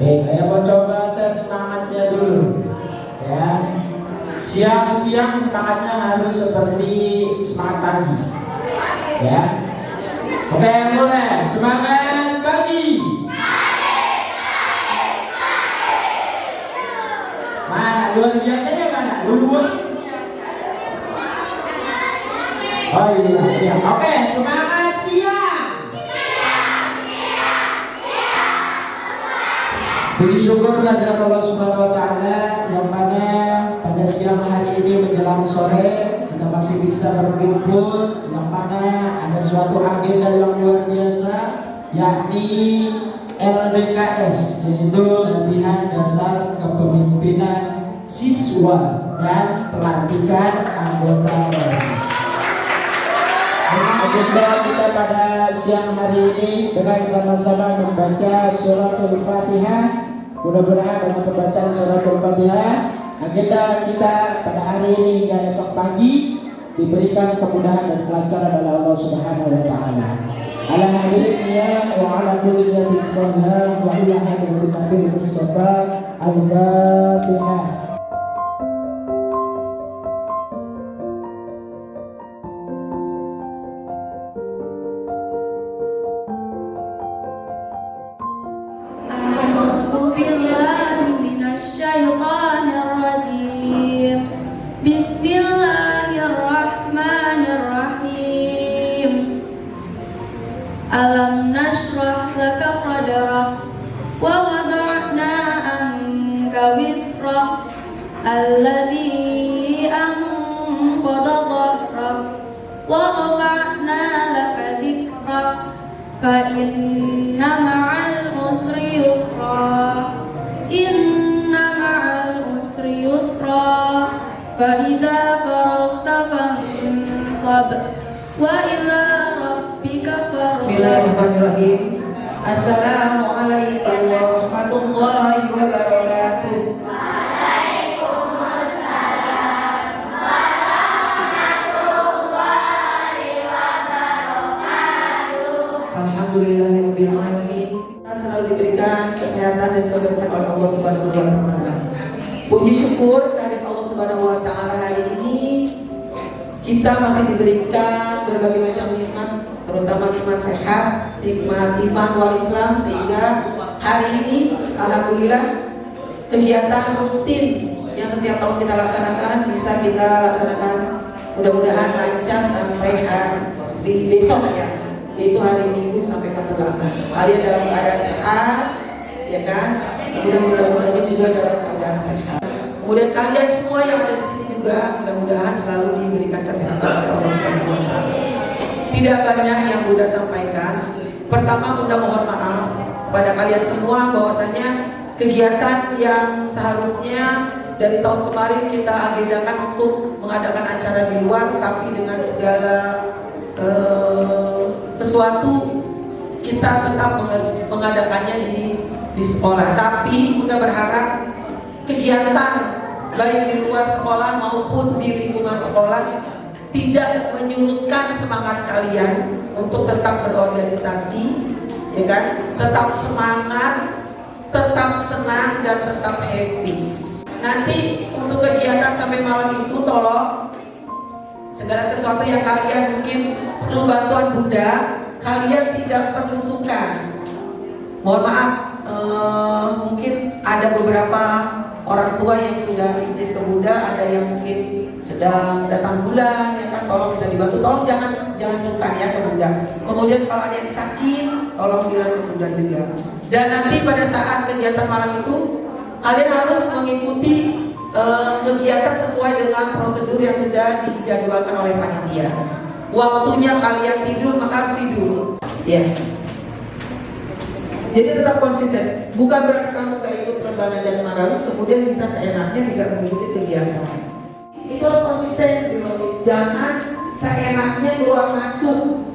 Baik, saya mau coba tes semangatnya dulu. Ya, siang-siang semangatnya harus seperti semangat pagi. Ya, oke, mulai. Semangat pagi. Mana luar biasanya mana? Luar. Oh iya, siap. Oke, semangat siang. Puji syukur kepada Allah Subhanahu wa taala yang mana pada siang hari ini menjelang sore kita masih bisa berkumpul, yang mana ada suatu agenda yang luar biasa, yakni LDKS, yaitu latihan dasar kepemimpinan siswa dan pelantikan anggota OSIS. Agenda kita pada siang hari ini dengan sama-sama membaca suratul Fatihah. Mudah-mudahan dengan pembacaan suratul Fatihah, agenda kita pada hari ini hingga esok pagi diberikan kemudahan dan kelancaran oleh Allah Subhanahu wa taala. Ala hadirinnya wa ala kulliyatin sallallahu wa ila hadirin Nabi Mustafa al-Fatihah. Alam nashrah laka sadrak wa wada'na anka wizrak alladhi anqadha dhahrak wa rafa'na laka dhikrak fa inna ma'al usri yusra inna ma'al usri yusra fa idza faragta fansab wa ila Bismillahirrahmanirrahim. Assalamualaikum warahmatullahi wabarakatuh. Waalaikumsalam warahmatullahi wabarakatuh. Alhamdulillahirabbil alamin. Kita selalu diberikan kesehatan dan keberkahan oleh Allah Subhanahu wa taala. Puji syukur dari Allah Subhanahu wa taala, hari ini kita masih diberikan berbagai macam nikmat, terutama nikmat sehat, nikmat iman wal Islam, sehingga hari ini alhamdulillah kegiatan rutin yang setiap tahun kita laksanakan bisa kita laksanakan mudah-mudahan lancar sampai hari besok ya, yaitu hari Minggu sampai kepulangan. Kalian dalam keadaan sehat, ya kan? Mudah-mudahan juga dalam keadaan sehat. Kemudian kalian semua yang ada di sini juga mudah-mudahan selalu diberikan kesehatan oleh Allah Subhanahu wa taala. Tidak banyak yang Bunda sampaikan. Pertama, Bunda mohon maaf pada kalian semua bahwasanya kegiatan yang seharusnya dari tahun kemarin kita agendakan untuk mengadakan acara di luar, tapi dengan segala sesuatu kita tetap mengadakannya di sekolah. Tapi Bunda berharap kegiatan baik di luar sekolah maupun di lingkungan sekolah tidak menyurutkan semangat kalian untuk tetap berorganisasi, ya kan? Tetap semangat, tetap senang dan tetap happy. Nanti untuk kegiatan sampai malam itu tolong segala sesuatu yang kalian mungkin perlu bantuan Bunda, kalian tidak perlu sungkan. Mohon maaf, mungkin ada beberapa orang tua yang sudah izin ke Bunda, ada yang mungkin sedang datang bulan, ya kan, tolong kita dibantu, tolong jangan sungkan ya ke Bunda. Kemudian kalau ada yang sakit, tolong bilang ke Bunda juga. Dan nanti pada saat kegiatan malam itu, kalian harus mengikuti kegiatan sesuai dengan prosedur yang sudah dijadwalkan oleh panitia. Waktunya kalian tidur, maka harus tidur. Ya. Jadi tetap konsisten. Bukan berarti kamu gak ikut rebana dan marawis kemudian bisa seenaknya tidak mengikuti kegiatan. Itu harus konsisten. Jangan seenaknya keluar masuk.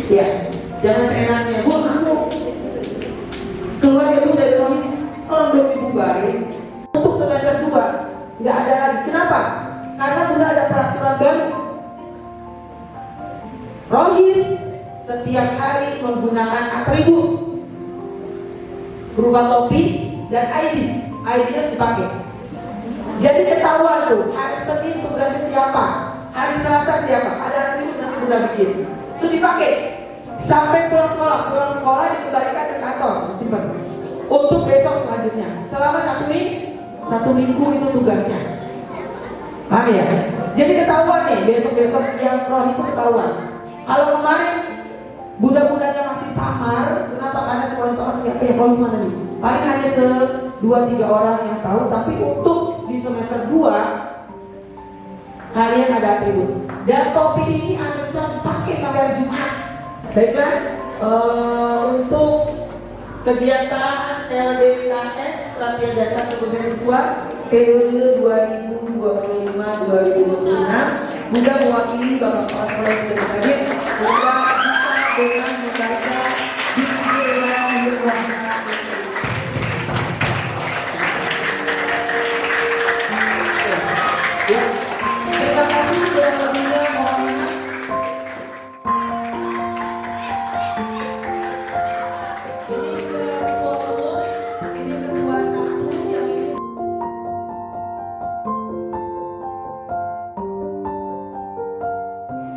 Ya, jangan seenaknya. Bu, aku keluar ya Bu dari rohis. Kalau belum dibubarin untuk semester 2 nggak ada lagi. Kenapa? Karena udah ada peraturan baru. Rohis setiap hari menggunakan atribut. berupa topi dan ID. ID-nya dipakai. Jadi ketahuan tuh, hari Senin tugasnya siapa, hari Selasa siapa, ada atribut yang udah bikin. Itu dipakai sampai pulang sekolah dikembalikan ke kantor, simpan. Untuk besok selanjutnya, selama satu minggu itu tugasnya. Paham ya? Jadi ketahuan nih, besok yang roh itu ketahuan. Kalau kemarin budak-budaknya masih samar, kenapa? Karena sekolah siapa ya, kalau mana nih? Paling hanya 2-3 orang yang tahu, tapi untuk di semester 2 kalian ada atribut. Dan topi ini Anda bisa pakai sampai hari Jumat. Baiklah, untuk kegiatan LDKS latihan dasar kebutuhan siswa periode 2025-2026, Bunda mewakili Bapak Kepala Sekolah yang tidak hadir, Bunda bisa dengan membaca Bismillahirrahmanirrahim. Ya, terima kasih kurang lebihnya, mohon maaf. Ini ketua satu yang ini.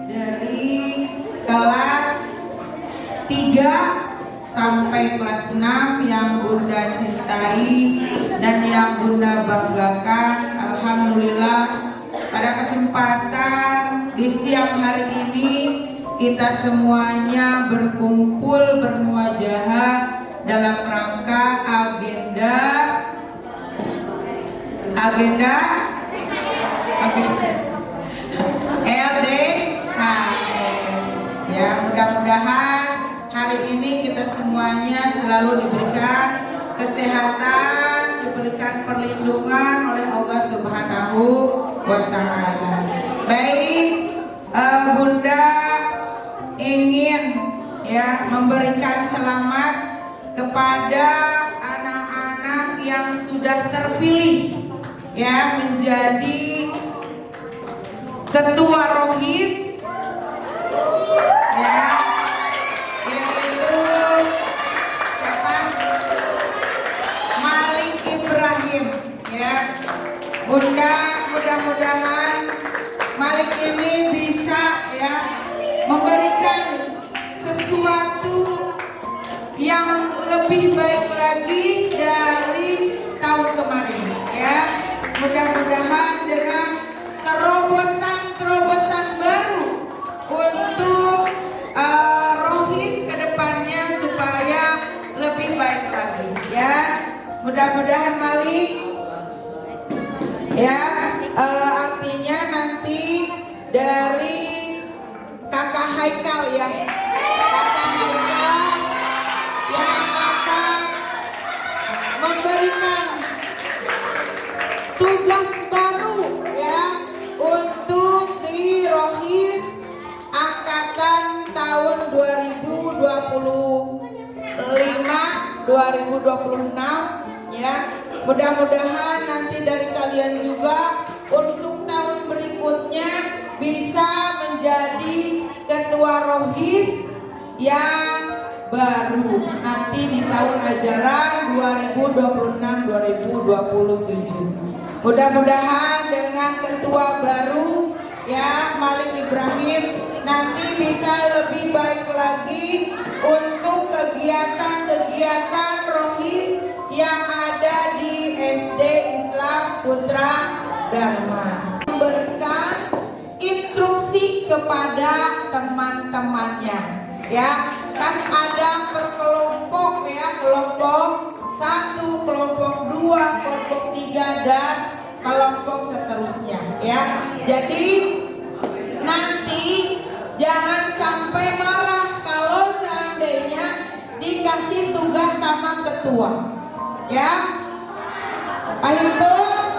Dari kelas 3 sampai kelas 6 yang Bunda cintai dan yang Bunda banggakan. Alhamdulillah, pada kesempatan di siang hari ini kita semuanya berkumpul bermuajahah dalam rangka agenda LDKS. Ya, mudah-mudahan hari ini kita semuanya selalu diberikan kesehatan, diberikan perlindungan oleh Allah Subhanahu wa Ta'ala. Baik, Bunda ingin ya memberikan selamat kepada anak-anak yang sudah terpilih ya menjadi ketua rohis ya, yaitu siapa? Malik Ibrahim ya. Bunda mudah-mudahan Malik ini bisa ya memberikan sesuatu yang lebih baik lagi dari tahun kemarin ya. Mudah-mudahan dengan terobosan baru untuk rohis kedepannya supaya lebih baik lagi ya. Mudah-mudahan Malik ya, artinya nanti dari kakak Haikal ya, kakak Haikal yang akan memberikan tugas baru ya untuk di rohis angkatan tahun 2025-2026 ya. Mudah-mudahan nanti dari kalian juga untuk tahun berikutnya bisa menjadi ketua rohis yang baru nanti di tahun ajaran 2026-2027. Mudah-mudahan dengan ketua baru ya Malik Ibrahim nanti bisa lebih baik lagi untuk kegiatan-kegiatan rohis yang ada di SD Islam Putra Dharma. Memberikan instruksi kepada teman-temannya ya, kan ada berkelompok ya, kelompok 1, kelompok 2, kelompok 3 dan kelompok seterusnya ya. Jadi nanti jangan sampai marah kalau seandainya dikasih tugas sama ketua ya. Paham tuh?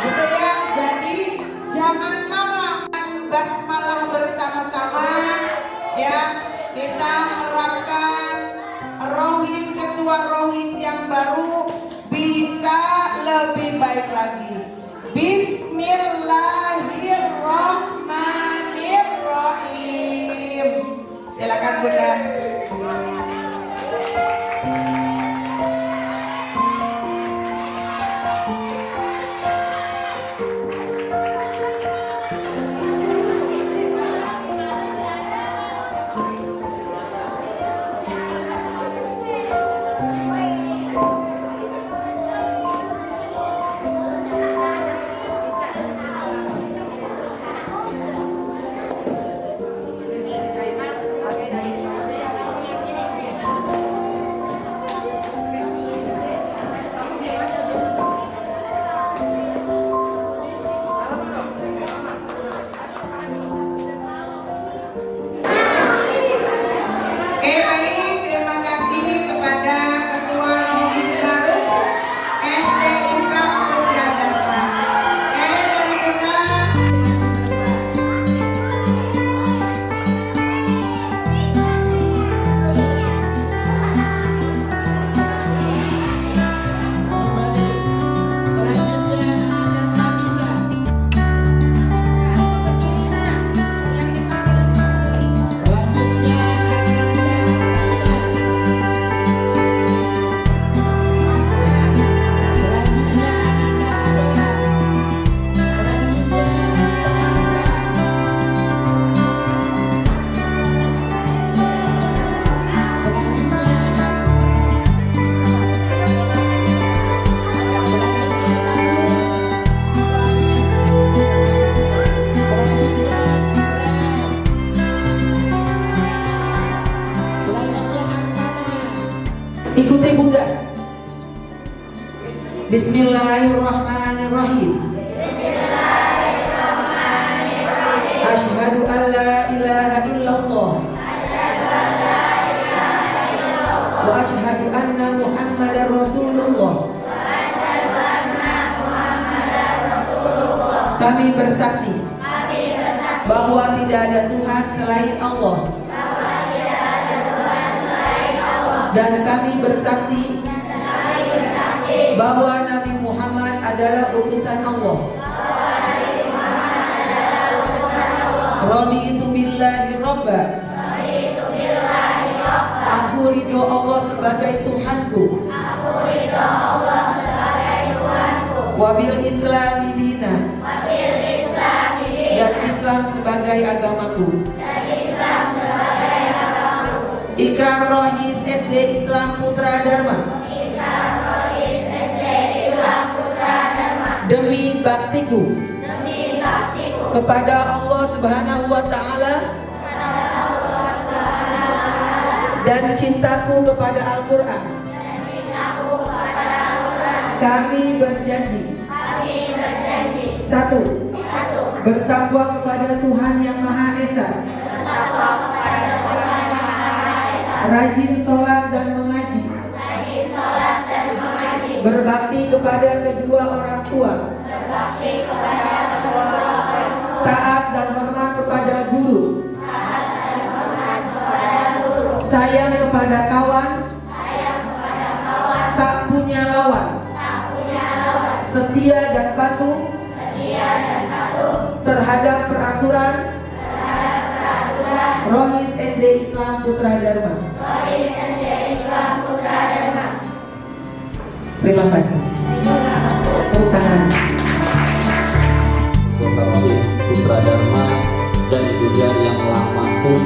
Gitu ya. Jadi jangan marah, basmalah bersama-sama ya. Kita harapkan rohis, ketua rohis yang baru bisa lebih baik lagi. Bismillahirrahmanirrahim. Silakan Bunda. Bunda. Bismillahirrahmanirrahim. Asyhadu an la ilaha illallah wa asyhadu anna Muhammadar Rasulullah. Kami bersaksi bahwa tidak ada Tuhan selain Allah. Dan kami bersaksi bahwa Nabi Muhammad adalah utusan Allah. Raditu billahi robba. Aku ridho Allah sebagai Tuhanku. Wabil Islami dina. Dan Islam sebagai agamaku. Ikrar Rohis SD Islam Putra Dharma. Demi baktiku kepada Allah Subhanahu wa Ta'ala dan cintaku kepada Al-Quran, kami berjanji. Satu, bertakwa kepada Tuhan Yang Maha Esa, rajin sholat dan mengaji, berbakti kepada kedua orang tua, taat dan hormat kepada guru, sayang kepada kawan, tak punya lawan, setia dan patuh terhadap peraturan Rohis SD Islam Putra Dharma. Terima kasih. Tepuk tangan. Rohis Putra Dharma dan juga yang lama pun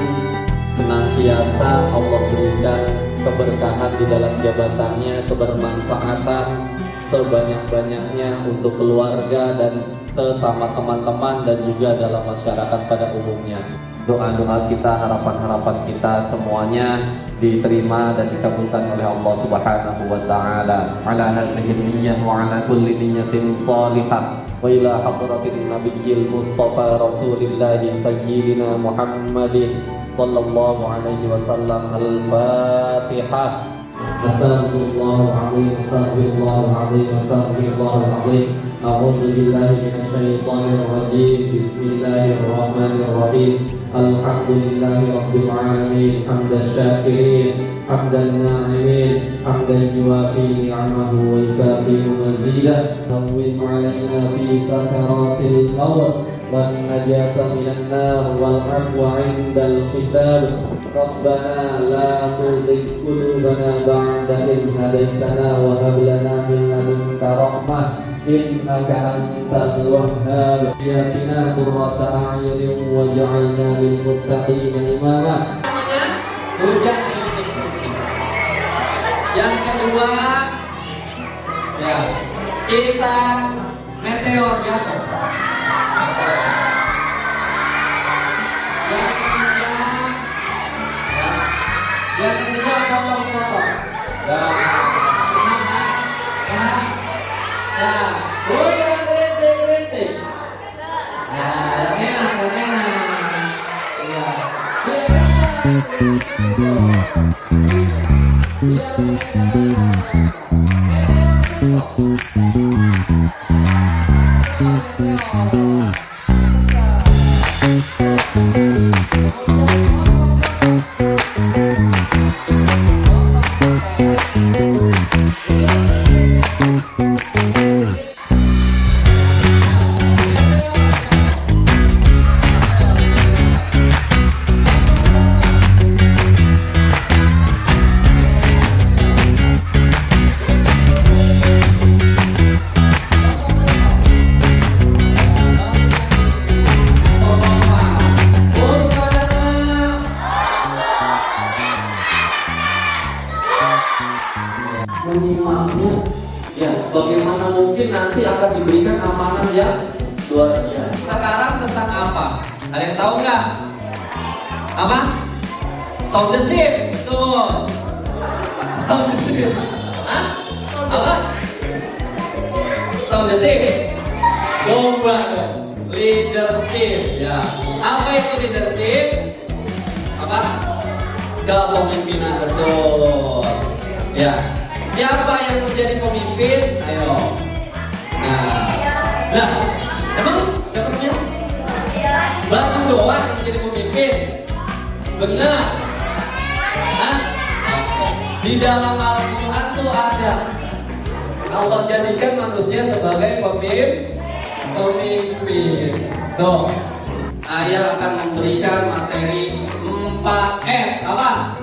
senantiasa Allah berikan keberkahan di dalam jabatannya, kebermanfaatan sebanyak-banyaknya untuk keluarga dan sesama teman-teman dan juga dalam masyarakat pada umumnya. Doa-doa kita, harapan-harapan kita semuanya diterima dan dikabulkan oleh Allah Subhanahu wa Ta'ala. Ala hadhihi niyyah wa ala kulli niyyatin shalihah wa ila hadratin nabiyil mustafa rasulillah sayyidina Muhammadin sallallahu alaihi wasallam. Al-Fatihah. Astagfirullahal azim, astagfirullahal azim, astagfirullahal azim. A'udzu billahi minasy syaithanir rajim. Bismillahirrahmanirrahim. Alhamdulillahi rabbil alamin, hamdan syakirin, hamdan na'imin, hamdan yuwafi ni'amahu wa yukafi mazidah. Nawwir 'alaina fi sakaratil maut wan najata minan nar wal 'afwa 'indal hisab. Rabbana la tuzigh qulubana ba'da idh hadaytana wa hab lana min ladunka rahmah innaka antal wahhab. Yatina qurrata a'yunin waj'alna lil muttaqina imama. Hujan. Yang kedua, ya, kita meteor jatuh. Yang ketiga potong-potong. Ya, udah kritik. Ya, yang enak. Ya. Menyimaknya, ya bagaimana mungkin nanti akan diberikan amanah yang luar biasa. Sekarang tentang apa? Ada yang tahu nggak? Apa? Sound the ship, betul. Sound the ship. Hah? Apa? Leadership. Coba dong. Leadership. Ya. Apa itu leadership? Apa? Kepemimpinan, betul. Ya. Siapa yang menjadi pemimpin? Ayo. Nah, emang siapa namanya? Bang doang yang jadi pemimpin. Benar. Hah? Di dalam Al-Quran tuh ada Allah jadikan manusia sebagai pemimpin. Tuh, Ayah akan memberikan materi 4S. Apa?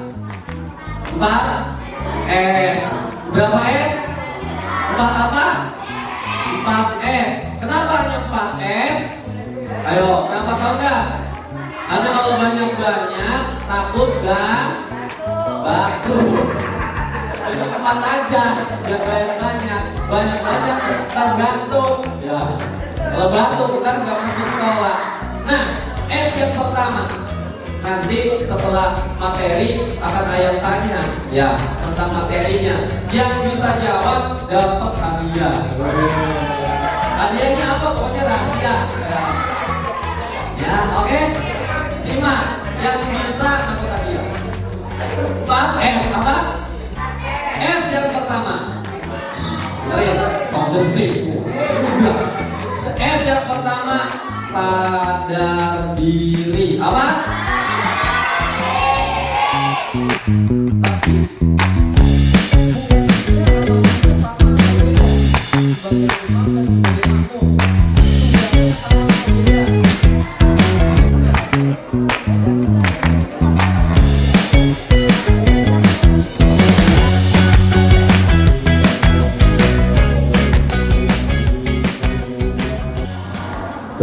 4S. Berapa S? 4 apa? 4S. Kenapa hanya 4S? Ayo, kenapa tahu nggak? Karena kalau banyak-banyak takut gak batu. Jadi tempat aja, jangan banyak-banyak tergantung. Ya, kalau batu kan nggak mungkin sekolah. Nah, S yang pertama. Nanti setelah materi akan Ayah tanya ya tentang materinya. Yang bisa jawab dapat hadiah. Hadiahnya apa? Pokoknya rahasia. Ya, oke. Simak. Yang bisa dapat hadiah. 4S apa? S yang pertama. S yang pertama sadar diri. Apa?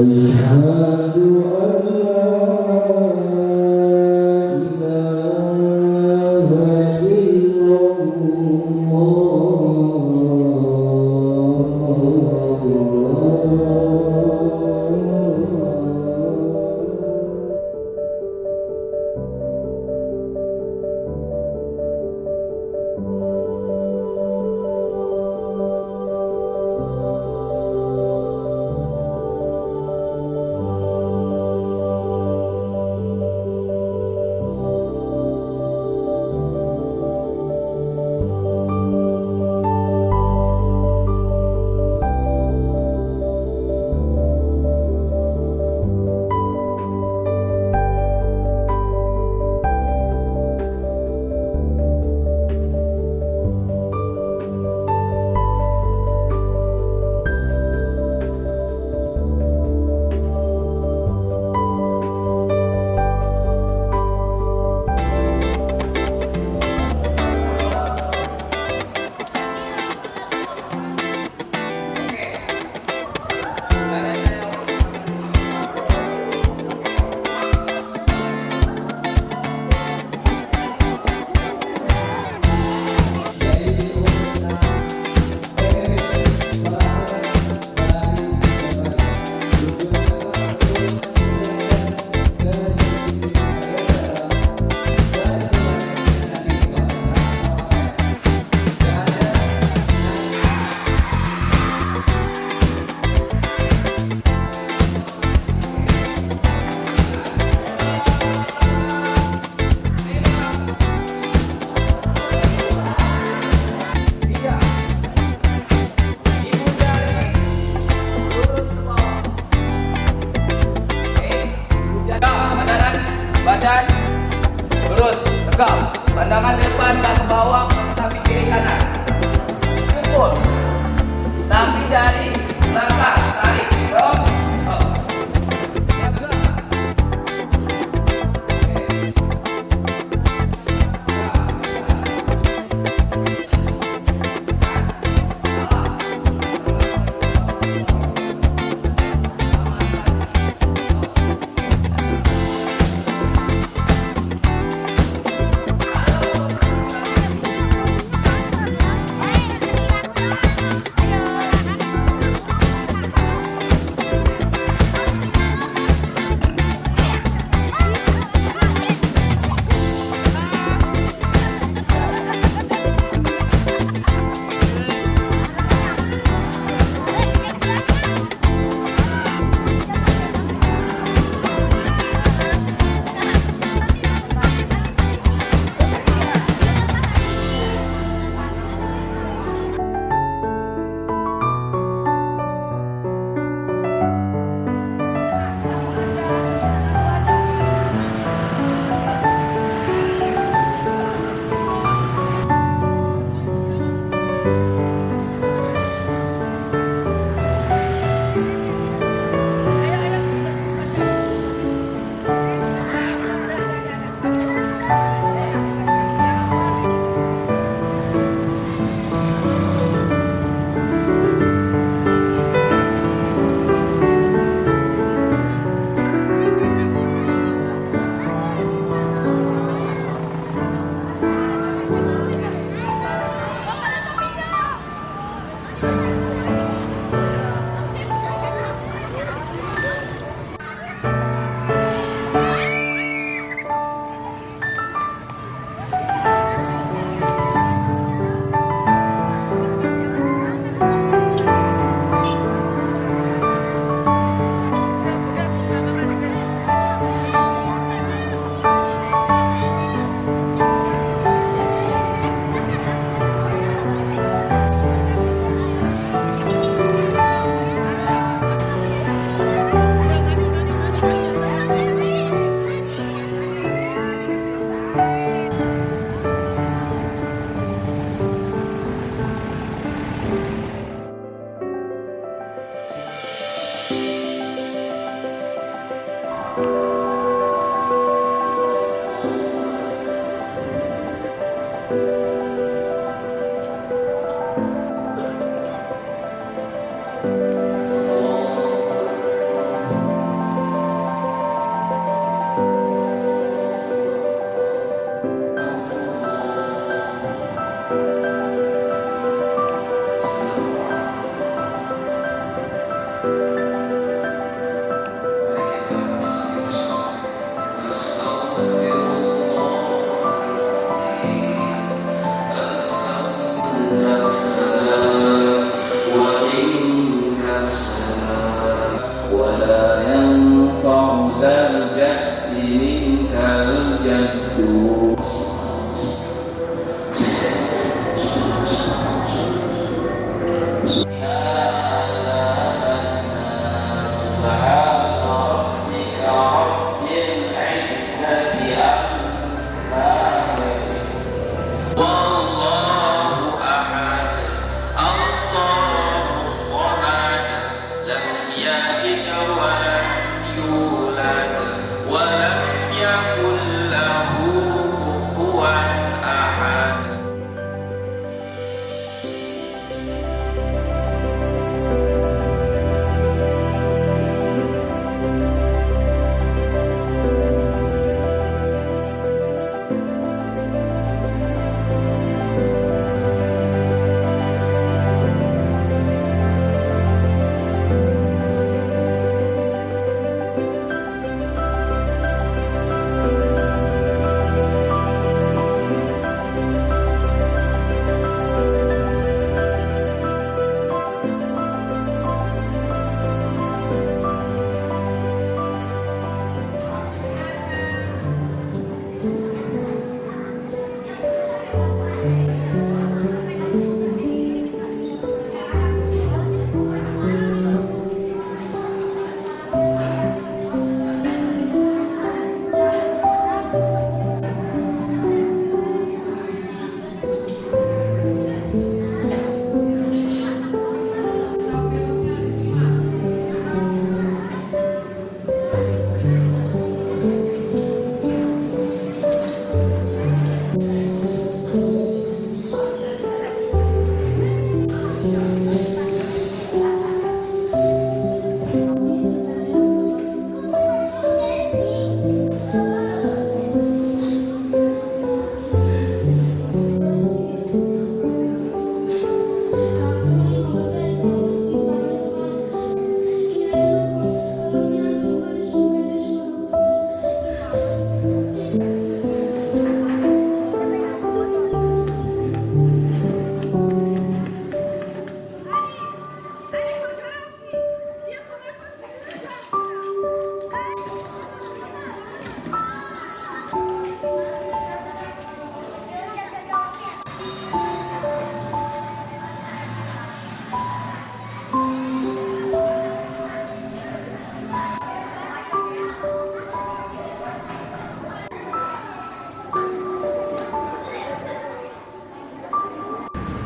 أشهد أن لا إله إلا الله.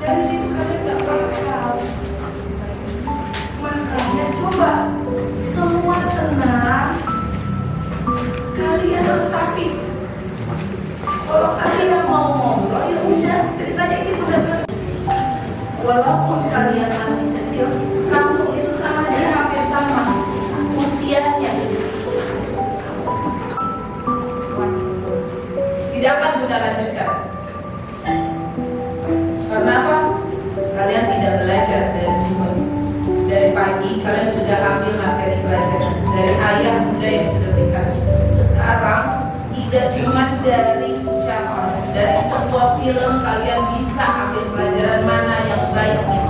Dari situ kami harus rapi. Kalau kalian mau ngobrol, ya udah ceritanya ini benar-benar. Walaupun kalian masih kecil, kampung itu sama aja hampir sama usianya. Tidak akan Bunda lanjutkan. Karena apa? Kalian tidak belajar dari sumber. Dari pagi kalian sudah ambil materi pelajaran dari ayah bunda yang sudah berikan. Sekarang tidak cuma dari ucapan, dari sebuah film kalian bisa ambil pelajaran mana yang baiknya.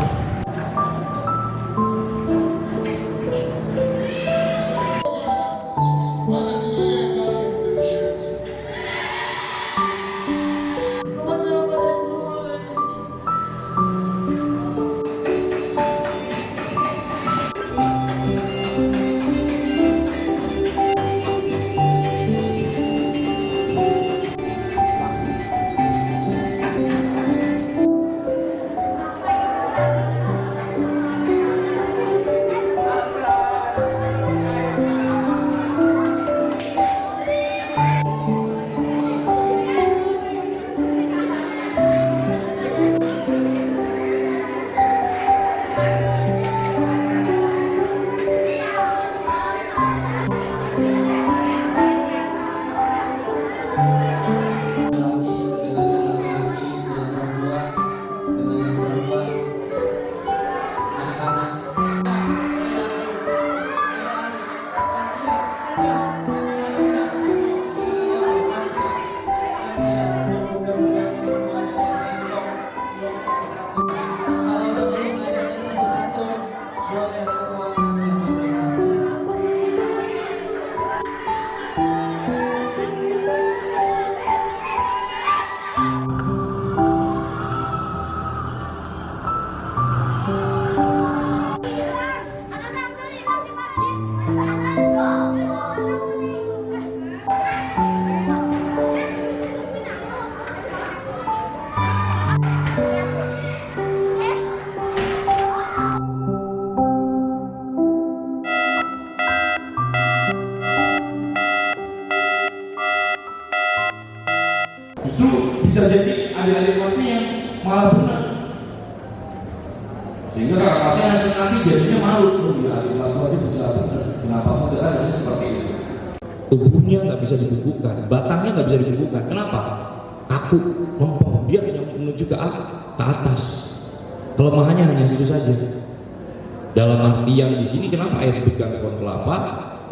Justru bisa jadi adik-adik kelasnya yang malah benar, sehingga kakak kelasnya nanti jadinya malu. Ya, adik kelas itu bisa benar, kenapa model ada seperti itu? Tubuhnya nggak bisa dibukukan, batangnya nggak bisa dibukukan. Kenapa? Aku mempom, dia hanya menuju ke atas. Kelemahannya hanya situ saja. Dalam artian di sini kenapa ayah sebutkan pohon kelapa?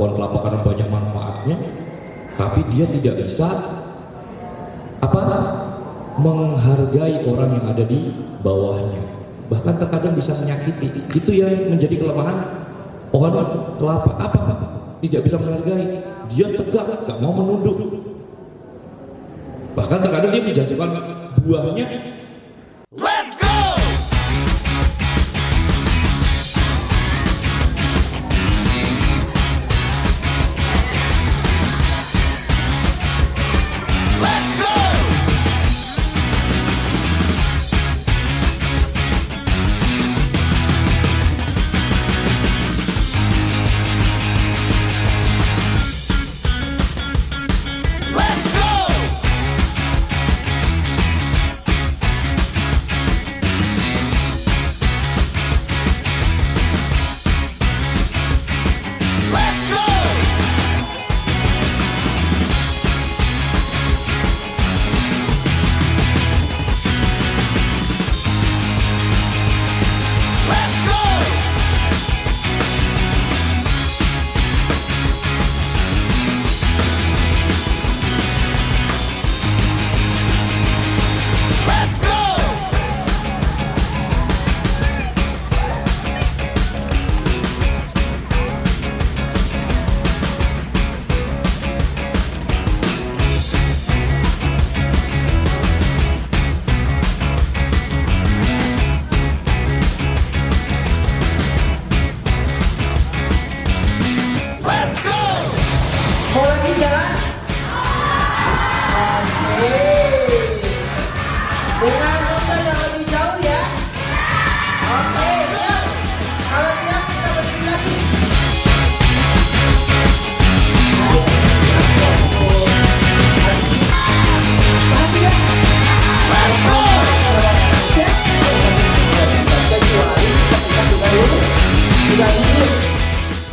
Pohon kelapa karena banyak manfaatnya, tapi dia tidak bisa menghargai orang yang ada di bawahnya. Bahkan terkadang bisa menyakiti. Itu yang menjadi kelemahan pohon kelapa. Apa? Tidak bisa menghargai. Dia tegak, gak mau menunduk. Bahkan terkadang dia menjanjikan buahnya. Let's go! Let's go! Let's go!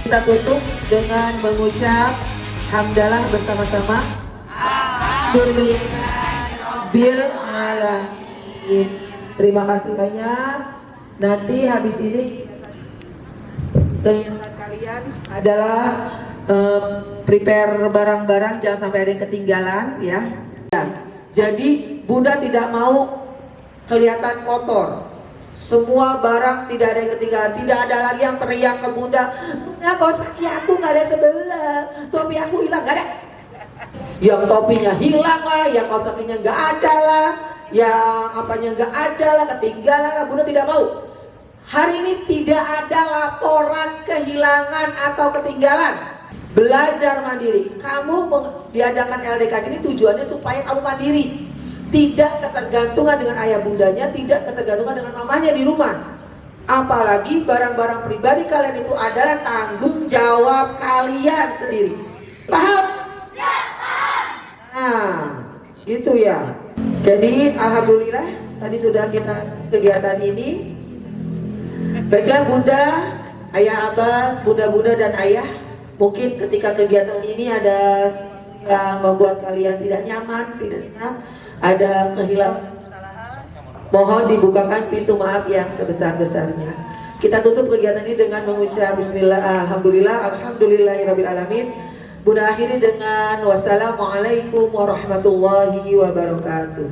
Kita tutup dengan mengucap hamdalah bersama-sama. Bil alamin. Terima kasih banyak. Nanti habis ini kegiatan kalian adalah prepare barang-barang, jangan sampai ada yang ketinggalan ya. Jadi Bunda tidak mau kelihatan kotor. Semua barang tidak ada yang ketinggalan. Tidak ada lagi yang teriak ke Bunda, "Bunda, kaos kaki aku nggak ada sebelah, topi aku hilang." Nggak ada. Yang topinya hilang lah, yang kaos kakinya nggak ada lah, yang apanya nggak ada lah, ketinggalan lah. Bunda tidak mau. Hari ini tidak ada laporan kehilangan atau ketinggalan. Belajar mandiri. Kamu diadakan LDK ini tujuannya supaya kamu mandiri. Tidak ketergantungan dengan ayah bundanya, tidak ketergantungan dengan mamanya di rumah. Apalagi barang-barang pribadi kalian itu adalah tanggung jawab kalian sendiri. Paham? Ya, paham. Nah, gitu ya. Jadi alhamdulillah tadi sudah kita kegiatan ini. Baiklah Bunda, Ayah Abbas, Bunda-bunda dan Ayah, mungkin ketika kegiatan ini ada yang membuat kalian tidak nyaman, tidak enak, ada kehilangan, mohon dibukakan pintu maaf yang sebesar-besarnya. Kita tutup kegiatan ini dengan mengucap bismillah, alhamdulillahirabbil alamin. Bunda akhiri dengan wassalamualaikum warahmatullahi wabarakatuh.